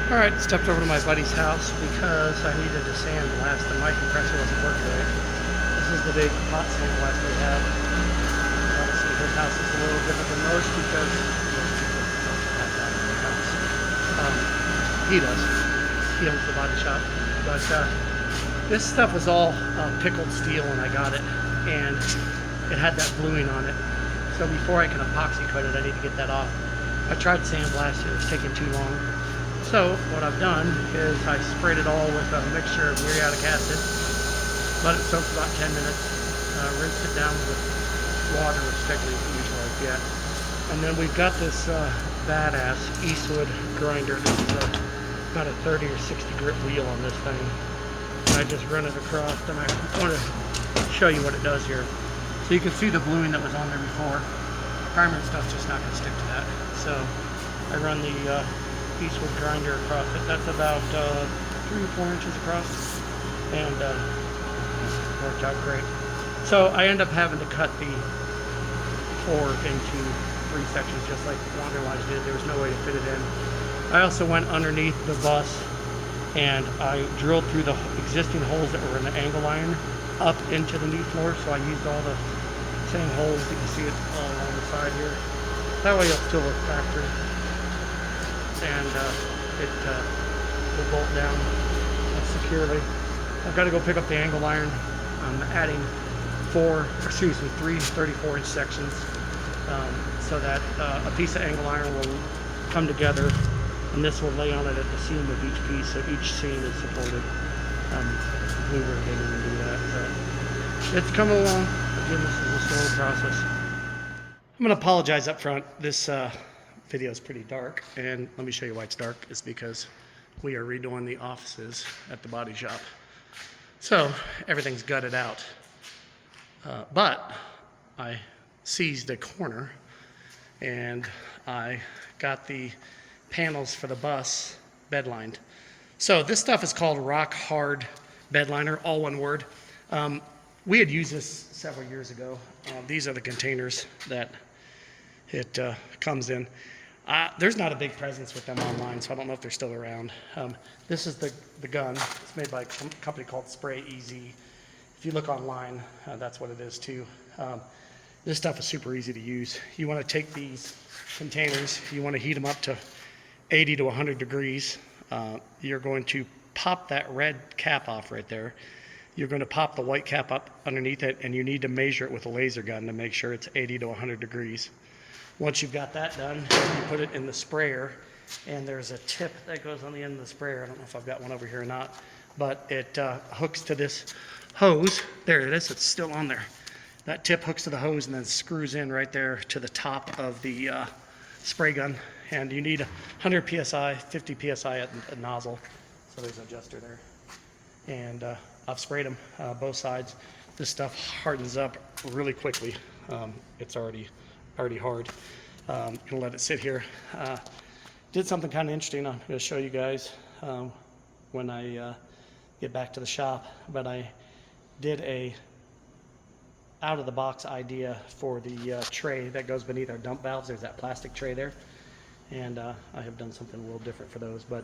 Alright, stepped over to my buddy's house because I needed to sandblast and my compressor wasn't working right. This is the big hot sandblast we have. Obviously his house is a little different than most because most people don't have that in their house. He does. He owns the body shop. But this stuff was all pickled steel when I got it, and it had that bluing on it. So before I can epoxy coat it, I need to get that off. I tried sandblasting, it was taking too long. So what I've done is I sprayed it all with a mixture of muriatic acid, let it soak for about 10 minutes, rinsed it down with water, which technically you usually like that. And then we've got this badass Eastwood grinder. This is about a 30 or 60 grit wheel on this thing. And I just run it across, and I want to show you what it does here. So you can see the bluing that was on there before. Primer and stuff's just not going to stick to that. So I run the Eastwood grinder across it. That's about 3 or 4 inches across, and worked out great. So I end up having to cut the floor into 3 sections, just like Wanderlodge did. There was no way to fit it in. I also went underneath the bus and I drilled through the existing holes that were in the angle iron up into the new floor. So I used all the same holes. You can see it all along the side here. That way it'll still look factory. And it will bolt down securely. I've got to go pick up the angle iron. I'm adding 3 34-inch sections so that a piece of angle iron will come together, and this will lay on it at the seam of each piece, so each seam is supported. We were able to do that. So it's coming along. Again, this is a slow process. I'm going to apologize up front. This video is pretty dark, and let me show you why it's dark. It's because we are redoing the offices at the body shop. So everything's gutted out. But I seized a corner and I got the panels for the bus bed lined. So this stuff is called rock hard bed liner, all one word. We had used this several years ago. These are the containers that it comes in. There's not a big presence with them online, so I don't know if they're still around. This is the gun. It's made by a company called Spray Easy. If you look online, that's what it is too. This stuff is super easy to use. You want to take these containers, you want to heat them up to 80 to 100 degrees. You're going to pop that red cap off right there. You're going to pop the white cap up underneath it, and you need to measure it with a laser gun to make sure it's 80 to 100 degrees. Once you've got that done, you put it in the sprayer, and there's a tip that goes on the end of the sprayer. I don't know if I've got one over here or not, but it hooks to this hose. There it is, it's still on there. That tip hooks to the hose and then screws in right there to the top of the spray gun. And you need 100 psi, 50 psi at the nozzle. So there's an adjuster there. And I've sprayed them both sides. This stuff hardens up really quickly. It's already hard. I'm gonna let it sit here. Did something kind of interesting. I'm gonna show you guys when I get back to the shop. But I did a out-of-the-box idea for the tray that goes beneath our dump valves. There's that plastic tray there, and I have done something a little different for those. But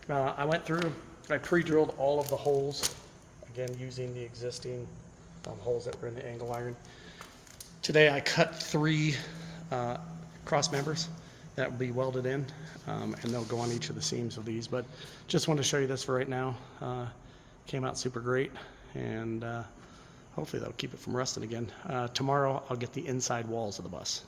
I went through, I pre-drilled all of the holes, again using the existing holes that were in the angle iron. Today I cut 3 cross members that will be welded in, and they'll go on each of the seams of these. But just wanted to show you this for right now. Came out super great, and hopefully that'll keep it from rusting again. Tomorrow I'll get the inside walls of the bus.